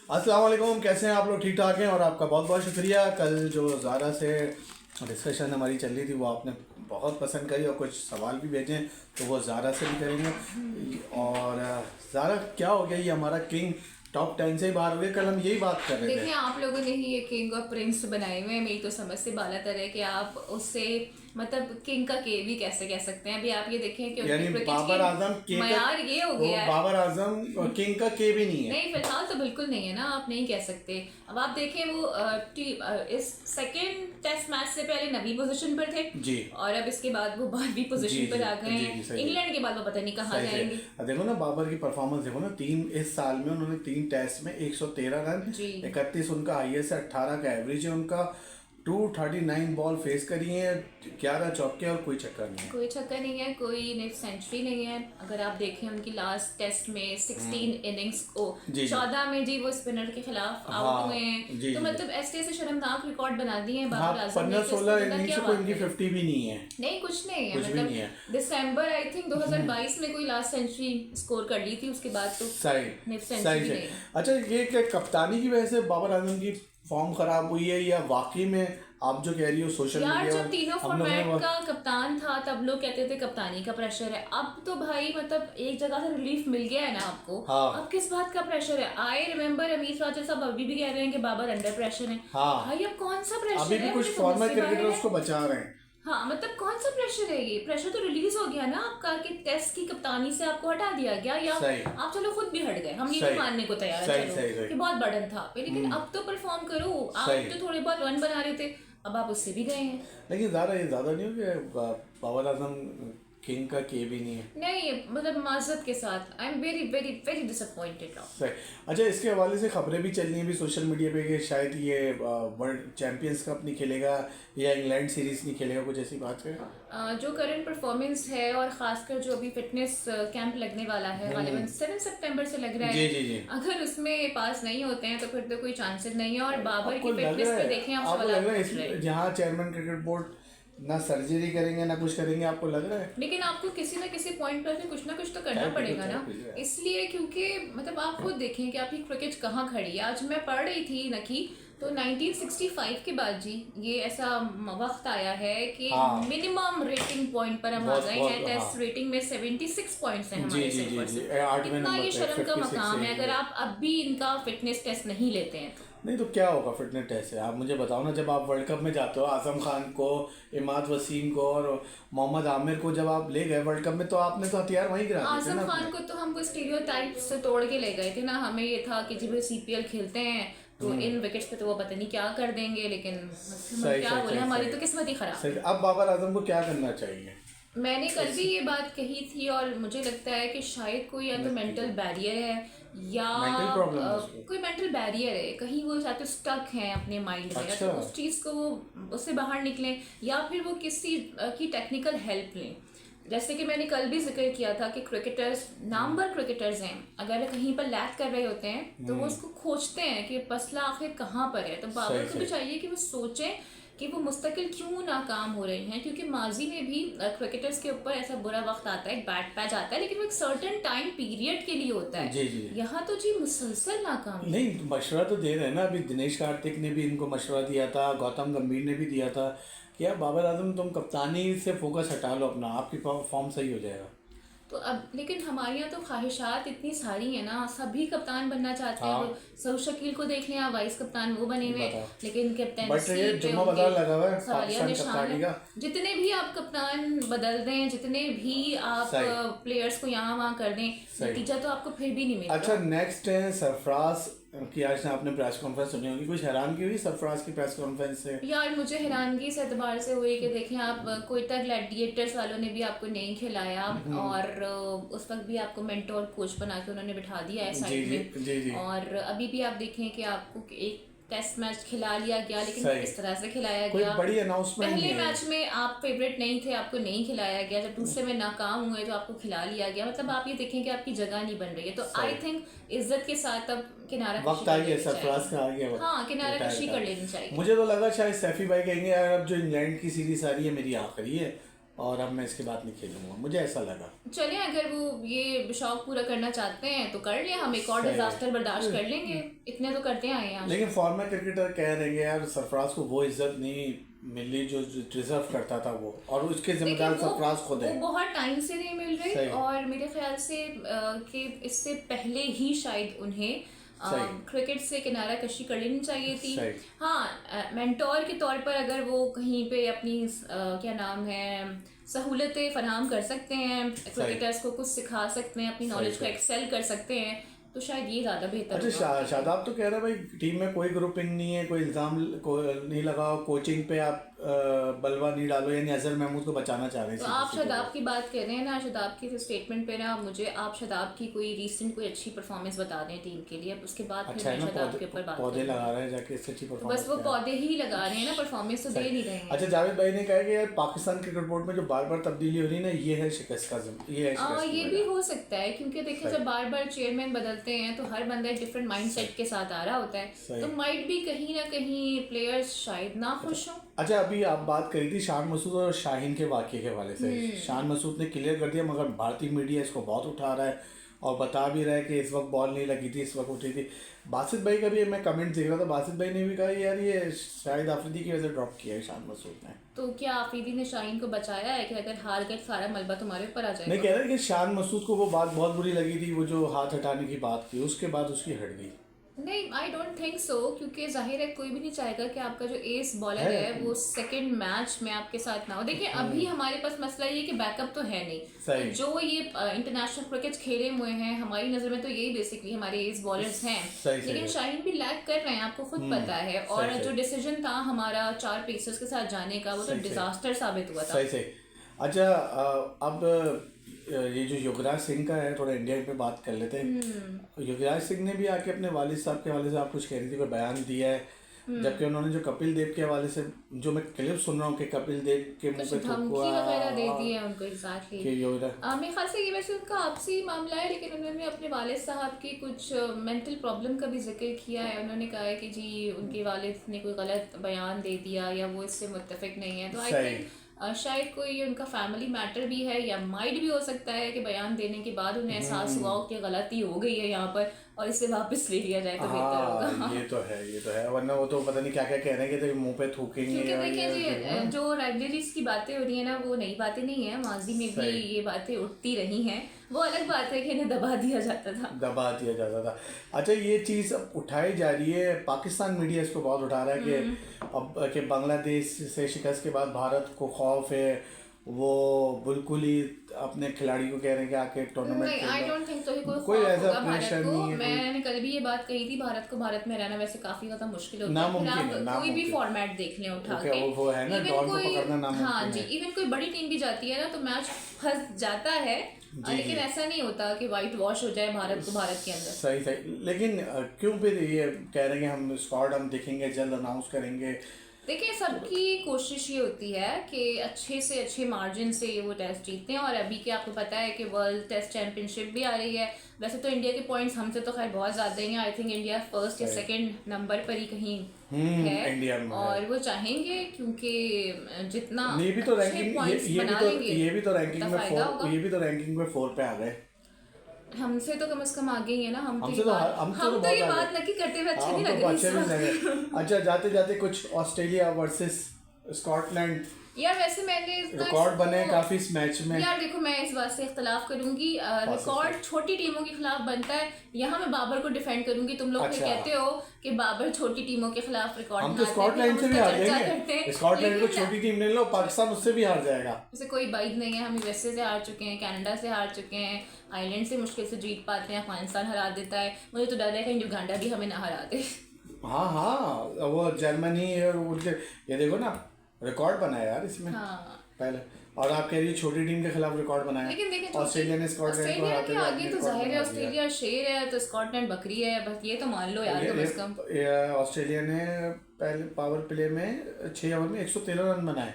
अस्सलाम वालेकुम, कैसे हैं आप लोग? ठीक ठाक हैं और आपका बहुत बहुत शुक्रिया। कल जो ज़ारा से डिस्कशन हमारी चल रही थी वो आपने बहुत पसंद करी और कुछ सवाल भी भेजे तो वो ज़ारा से भी करेंगे। और ज़ारा, क्या हो गया, ये हमारा किंग टॉप 10 से ही बाहर हो गया। कल हम यही बात कर रहे थे। देखिए, आप लोगों ने ही ये किंग और प्रिंस बनाए हुए हैं। मेरी तो समझ से बालातर है कि आप उससे मतलब किंग का के भी कैसे कह सकते हैं। अभी आप ये देखें कि यानी क्रिकेट बाबर आजम की मयार ये हो गया है। बाबर आजम और किंग का के भी नहीं है। नहीं, फिलहाल तो बिल्कुल नहीं है ना, आप नहीं कह सकते। अब आप देखें वो इस सेकंड टेस्ट मैच से पहले 9वीं पोजीशन पर थे जी, और अब इसके बाद वो 12वीं पोजीशन पर आ गए हैं। सही इंग्लैंड के बाद वो पता नहीं कहाँ जाएंगे। देखो ना, बाबर की परफॉर्मेंस देखो ना, इस साल में उन्होंने 3 टेस्ट में 113 रन, जी 31 उनका हाईएस्ट है, 18 का एवरेज है उनका, 239 बॉल फेस करी है, 11 चौके और कोई छक्का नहीं है। कोई छक्का नहीं है, कोई नेट सेंचुरी नहीं है। अगर आप देखें उनकी लास्ट टेस्ट में 16 इनिंग्स को 14 में जी वो स्पिनर के खिलाफ आउट हुए हैं। तो मतलब ऐसे ऐसे शर्मनाक रिकॉर्ड बना दिए हैं बाबर आजम ने। 15-16 इनिंग्स से कोई इनकी 50 भी नहीं है। नहीं, कुछ नहीं है। कुछ भी नहीं है। दिसंबर आई थिंक 2022 में कोई लास्ट सेंचुरी स्कोर कर ली थी, उसके बाद तो नेट सेंचुरी नहीं। अच्छा, ये क्या कप्तानी की वजह से बाबर आजम की फॉर्म खराब हुई है या वाकई में आप जो कह रही हो सोशल मीडिया? यार, जब तीनों फॉर्मेट का कप्तान था तब लोग कहते थे कप्तानी का प्रेशर है। अब तो भाई मतलब एक जगह से रिलीफ मिल गया है ना आपको। हाँ। अब किस बात का प्रेशर है? आई रिमेम्बर अमीर राजा साहब अभी भी कह रहे हैं कि बाबर अंडर प्रेशर है। हाँ। भाई अब कौन सा प्रेशर अभी है? भी कुछ फॉर्मर क्रिकेटर उसको बचा रहे हैं। हाँ, मतलब कौन सा प्रेशर है? ये प्रेशर तो रिलीज हो गया ना आपका कि टेस्ट की कप्तानी से आपको हटा दिया गया, या आप चलो खुद भी हट गए, हम ये भी मानने को तैयार है चलो कि बहुत बर्डन था पे, लेकिन अब तो परफॉर्म करो। आप तो थोड़े बहुत रन बना रहे थे, अब आप उससे भी गए हैं। लेकिन ज्यादा नहीं हो गया? बाबर आजम किंग का के भी नहीं है। नहीं, मतलब माजरत के साथ I am very very very disappointed now. अच्छा, इसके हवाले से खबरें भी चल रही हैं अभी सोशल मीडिया पे कि शायद ये वर्ल्ड चैंपियंस कप नहीं खेलेगा या इंग्लैंड सीरीज नहीं खेलेगा, कुछ ऐसी बात है। जो करंट परफॉर्मेंस है और खासकर जो अभी फिटनेस कैंप लगने वाला है, गालिबन 7 सितंबर से लग रहा है। जी। अगर उसमें पास नहीं होते हैं तो फिर तो कोई चांसेस नहीं है। और बाबर की फिटनेस पे देखें आप, सवाल जहाँ चेयरमैन क्रिकेट बोर्ड ना सर्जरी करेंगे ना कुछ करेंगे, आपको लग रहा है? लेकिन आपको किसी ना किसी पॉइंट पर कुछ ना कुछ तो करना पड़ेगा ना। इसलिए क्योंकि मतलब आप खुद देखें कि आपकी क्रिकेट कहाँ खड़ी है। आज मैं पढ़ रही थी नकी, तो 1965 के बाद जी ये ऐसा वक्त आया है कि मिनिमम रेटिंग पॉइंट पर हम आ गए हैं। टेस्ट रेटिंग में 76 पॉइंट्स हैं हमारे कितना ये शर्म का मकाम है अगर आप अब भी इनका फिटनेस टेस्ट नहीं लेते हैं तो। नहीं तो क्या होगा फिटनेस टेस्ट से? आप मुझे बताओ ना, जब आप वर्ल्ड कप में जाते हो, आजम खान को, इमाद वसीम को और मोहम्मद आमिर को जब आप ले गए वर्ल्ड कप में, तो आपने तो हथियार वहीं गिरा दिए थे ना। आजम खान को तो हमको स्टीरियोटाइप से तोड़ के ले गए थे ना। हमें ये था कि जब सीपीएल खेलते हैं तो इन विकेट्स पे तो वो पता नहीं क्या कर देंगे, लेकिन क्या बोले, हमारी तो किस्मत ही खराब। अब बाबर आजम को क्या करना चाहिए? मैंने कल भी ये बात कही थी और मुझे लगता है कि शायद कोई या तो मेंटल बैरियर है या कोई मेंटल बैरियर है, कहीं वो या तो स्टक हैं अपने माइंड में। तो उस चीज़ को वो उससे बाहर निकलें या फिर वो किसी की टेक्निकल हेल्प लें। जैसे कि मैंने कल भी जिक्र किया था कि क्रिकेटर्स, नामवर क्रिकेटर्स हैं, अगर कहीं पर लैक कर रहे होते हैं तो वो उसको खोजते हैं कि मसला आखिर कहाँ पर है। तो बाबर को भी चाहिए कि वो सोचें कि वो मुस्तकिल क्यों नाकाम हो रहे हैं, क्योंकि माजी में भी क्रिकेटर्स के ऊपर ऐसा बुरा वक्त आता है, एक बैड पैच आता है, लेकिन वो एक सर्टेन टाइम पीरियड के लिए होता है। यहाँ तो जी मुसलसल नाकाम नहीं, मशवरा तो दे रहे हैं ना। अभी दिनेश कार्तिक ने भी इनको मशवरा दिया था, गौतम गंभीर ने भी दिया था कि यार बाबर आजम तुम कप्तानी से फोकस हटा लो अपना, आपकी फॉर्म सही हो जाएगा। तो अब लेकिन हमारे यहाँ तो ख्वाहिशात इतनी सारी है ना, सभी कप्तान बनना चाहते हैं। सऊद शकील को देख लें, वाइस कप्तान वो बने हुए, लेकिन कैप्टन सवालिया निशान है। जितने भी आप कप्तान बदल दें, जितने भी आप प्लेयर्स को यहाँ वहाँ कर दें, नतीजा तो आपको फिर भी नहीं मिलेगा। अच्छा, नेक्स्ट है सरफराज कि आज आपने प्रेस कॉन्फ्रेंस सुनी होगी, कुछ हैरानगी हुई सरफराज की प्रेस कॉन्फ्रेंस से? यार मुझे हैरानगी इस एतबार से हुई कि देखें आप, कोयटा ग्लैडिएटर्स वालों ने भी आपको नहीं खिलाया और उस वक्त भी आपको मेंटोर कोच बना के उन्होंने बिठा दिया है साइड में। और अभी भी आप देखें कि आपको एक टेस्ट मैच खिला लिया गया, लेकिन इस तरह से खिलाया गया। बड़ी अनाउंसमेंट पहले मैच में आप फेवरेट नहीं थे, आपको नहीं खिलाया गया। जब दूसरे में नाकाम हुए तो आपको खिला लिया गया। मतलब आप ये देखें कि आपकी जगह नहीं बन रही है। तो आई थिंक इज्जत के साथ अब किनारा वक्त आ गया, सरफराज का आ गया वक्त। हाँ, किनारा कशी कर लेनी चाहिए। मुझे तो लगा शायद सैफी भाई कहेंगे यार अब जो इंग्लैंड की सीरीज आ रही है मेरी आखिरी है, और अब मैं इसके बाद नहीं खेलूंगा, मुझे ऐसा लगा। चलें, अगर वो ये शौक पूरा करना चाहते हैं तो कर लें, हम एक और डिजास्टर बर्दाश्त कर लेंगे, इतने तो करते आए हैं। लेकिन फॉर्मर क्रिकेटर कह रहे हैं यार सरफराज को वो इज्जत नहीं मिली जो डिजर्व करता था वो, और उसके जिम्मेदार सरफराज खुद है। वो बहुत टाइम से नहीं मिल रही, और मेरे ख्याल से कि इससे पहले ही शायद उन्हें क्रिकेट से किनारा कशी कर लेनी चाहिए थी। हाँ, मेंटोर के तौर पर अगर वो कहीं पे अपनी क्या नाम है सहूलतें फराहम कर सकते हैं, क्रिकेटर्स को कुछ सिखा सकते हैं, अपनी नॉलेज को एक्सेल कर सकते हैं, तो शायद ये ज़्यादा बेहतर। अच्छा, शादाब तो कह रहा है भाई टीम में कोई ग्रुपिंग नहीं है, कोई इल्ज़ाम नहीं लगाओ, कोचिंग पे आप बलवा नहीं डालो, यानी अजहर महमूद को बचाना चाह रहे हैं। तो आप शादाब की बात कर रहे हैं ना, शादाब की स्टेटमेंट पे ना मुझे आप शादाब की कोई रीसेंट कोई अच्छी परफॉर्मेंस बता दें टीम के लिए, उसके बाद अच्छा है ना, शादाब के ऊपर बात पौधे लगा रहे हैं जाके, इससे अच्छी परफॉर्मेंस बस वो पौधे ही लगा रहे हैं ना, परफॉर्मेंस तो दे नहीं रहे हैं। अच्छा, जावेद भाई ने कहा कि यार पाकिस्तान क्रिकेट बोर्ड में जो बार बार तब्दीली हो रही है ना, ये है शिकस्त का ये भी हो सकता है, क्योंकि देखिए जब बार बार चेयरमैन बदलते हैं तो हर बंदा एक डिफरेंट माइंडसेट के साथ आ रहा होता है, तो माइट भी कहीं ना कहीं प्लेयर्स शायद ना खुश हों। अच्छा, अभी आप बात करी थी शान मसूद और शाहीन के वाक़े के हवाले से। शान मसूद ने क्लियर कर दिया, मगर भारतीय मीडिया इसको बहुत उठा रहा है और बता भी रहा है कि इस वक्त बॉल नहीं लगी थी, इस वक्त उठी थी। बासित भाई का भी मैं कमेंट देख रहा था, बासित भाई ने भी कहा यार ये शाहिद आफरीदी की वजह से ड्रॉप किया है शान मसूद ने। तो क्या आफरीदी ने शाहीन को बचाया है कि अगर हार गए सारा मलबा तुम्हारे ऊपर आ जाएगा? नहीं, कह रहा है कि शान मसूद को वो बात बहुत बुरी लगी थी, वो जो हाथ हटाने की बात की, उसके बाद उसकी हट गई। नहीं, आई डोंट थिंक सो, क्योंकि जाहिर है कोई भी नहीं चाहेगा कि आपका जो एस बॉलर है वो सेकंड मैच में आपके साथ ना हो। देखिए अभी हमारे पास मसला ये कि बैकअप तो है नहीं, तो जो ये इंटरनेशनल क्रिकेट खेले हुए हैं हमारी नज़र में तो यही बेसिकली हमारे एस बॉलर्स हैं, लेकिन शाहीन भी लैग कर रहे हैं, आपको खुद पता है। और जो डिसीजन था हमारा 4 पेसर्स के साथ जाने का, वो तो डिजास्टर साबित हुआ था। सही। अच्छा, अब ये जो युवराज सिंह का है, थोड़ा इंडिया पे बात कर लेते हैं। युवराज सिंह ने भी आके अपने वालिद साहब के हवाले से आप कुछ कह रही थी, कोई बयान दिया है, जबकि उन्होंने जो कपिल देव के हवाले से जो मैं क्लिप सुन रहा हूँ कि कपिल देव के मुंह पे धमकी वगैरह दे दी है उनको। एग्जैक्टली, मेरे ख्याल से ये वैसे उनका आपसी मामला है, लेकिन उन्होंने अपने वालिद साहब की कुछ मेंटल प्रॉब्लम का भी जिक्र किया है। उन्होंने कहा है कि जी उनके वालिद ने कोई गलत बयान दे दिया या वो इससे मुत्तफिक नहीं है, तो आई थिंक शायद कोई उनका फैमिली मैटर भी है, या माइट भी हो सकता है कि बयान देने के बाद उन्हें एहसास हुआ हो कि गलती हो गई है यहाँ पर और इसे वापस ले लिया जाए तो बेहतर होगा। ये तो है, वरना वो तो पता नहीं क्या क्या कह रहे हैं कि तो मुंह पे थूकेंगे। क्योंकि देखिए जी जो राइवलरीज की बातें हो रही है ना, वो नई बातें नहीं है, माजी में भी ये बातें उठती रही हैं। वो अलग बात है कि इन्हें दबा दिया जाता था। अच्छा, ये चीज़ अब उठाई जा रही है, पाकिस्तान मीडिया इसको बहुत उठा रहा है कि अब कि बांग्लादेश से शिकस्त के बाद भारत को खौफ है, वो बिल्कुल ही अपने खिलाड़ी को कह रहे हैं कि आके टूर्नामेंट नहीं, आई डोंट थिंक सो कोई ऐसा प्रेशर नहीं है। मैंने कल भी ये बात कही थी, भारत को भारत में रहना वैसे काफी ज्यादा मुश्किल होता है, आप कोई भी फॉर्मेट देख लें उठा के, वो है ना, डॉन को पकड़ना नामुमकिन है। हाँ जी, इवन कोई बड़ी टीम भी जाती है ना तो मैच फंस जाता है, लेकिन ऐसा नहीं होता कि वाइट वॉश हो जाए भारत को भारत के अंदर। सही। लेकिन क्यों फिर ये कह रहे हैं कि हम स्क्वाड हम दिखेंगे, जल्द अनाउंस करेंगे? देखिए सबकी कोशिश ये होती है कि अच्छे से अच्छे मार्जिन से वो टेस्ट जीतते हैं, और अभी के आपको पता है कि वर्ल्ड टेस्ट चैंपियनशिप भी आ रही है। वैसे तो इंडिया के पॉइंट्स हमसे तो खैर बहुत ज़्यादा ही हैं, आई थिंक इंडिया फर्स्ट या सेकंड नंबर पर ही कहीं है इंडिया में, और वो चाहेंगे क्योंकि जितना ये भी तो रैंकिंग में 4 पे आ गए, हमसे तो कम से कम आगे ही है ना। हम तो ये बात नक्की करते हुए अच्छे नहीं लग रही। अच्छा, जाते जाते कुछ ऑस्ट्रेलिया वर्सेस स्कॉटलैंड, यार वैसे मैंने रिकॉर्ड बने काफी इस मैच में। यार देखो मैं इस बात से इख्तलाफ करूंगी, रिकॉर्ड छोटी टीमों के खिलाफ बनता है। यहाँ मैं बाबर को डिफेंड करूंगी, तुम लोग कहते हो कि बाबर छोटी टीमों के खिलाफ रिकॉर्ड, हम तो स्कॉटलैंड से भी हार जाएंगे, स्कॉटलैंड को छोटी टीम ले लो, पाकिस्तान उससे भी हार जाएगा, उसे कोई बाइक नहीं है। हम यूएसए से हार चुके हैं, कनाडा से हार चुके हैं, आयरलैंड से मुश्किल से जीत पाते हैं, अफगानिस्तान हरा देता है, मुझे तो डर है कि युगांडा भी हमें ना हरा दे। हाँ, वो जर्मनी और ये देखो ना रिकॉर्ड बनाया यार इसमें पहले, और आप कह रही है छोटी टीम के खिलाफ रिकॉर्ड बनाया। लेकिन देखिए ऑस्ट्रेलिया ने स्कॉटलैंड को हराते हुए आगे तो जाहिर है ऑस्ट्रेलिया शेर है तो स्कॉटलैंड बकरी है, बस ये तो मान लो यार कम से कम। ऑस्ट्रेलिया ने पहले पावर प्ले में 6 ओवर में 113 रन बनाए,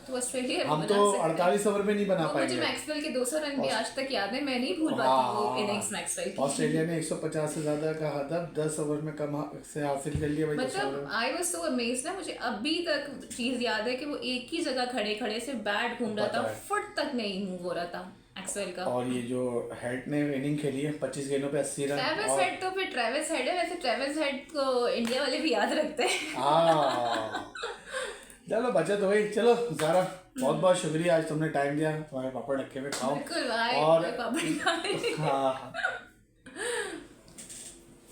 तो ऑस्ट्रेलिया हम तो 48 ओवर में नहीं बना मुझे पाएंगे। मैक्सवेल के 200 रन भी आज तक याद है, मैं नहीं भूल पाती वो इनिंग्स मैक्सवेल की। ऑस्ट्रेलिया ने 150 से ज्यादा का हदफ 10 ओवर में कम से हासिल कर लिया भाई। मतलब आई वाज सो अमेज्ड ना, मुझे अभी तक चीज याद है कि वो एक ही जगह खड़े खड़े से बैट घूम रहा था, फुट तक नहीं मूव हो रहा था मैक्सवेल का। और ये जो हेड ने इनिंग खेली है 25 गेंदों पे 80 रन। ट्रेविस हेड तो फिर ट्रेविस हेड है, वैसे ट्रेविस हेड को इंडिया वाले भी याद रखते हैं। चलो बचत हो गई। चलो ज़ारा बहुत बहुत शुक्रिया, आज तुमने टाइम दिया। तुम्हारे पापड़ रखे हुए खाओ। बिल्कुल भाई, और पापड़ खाए। हाँ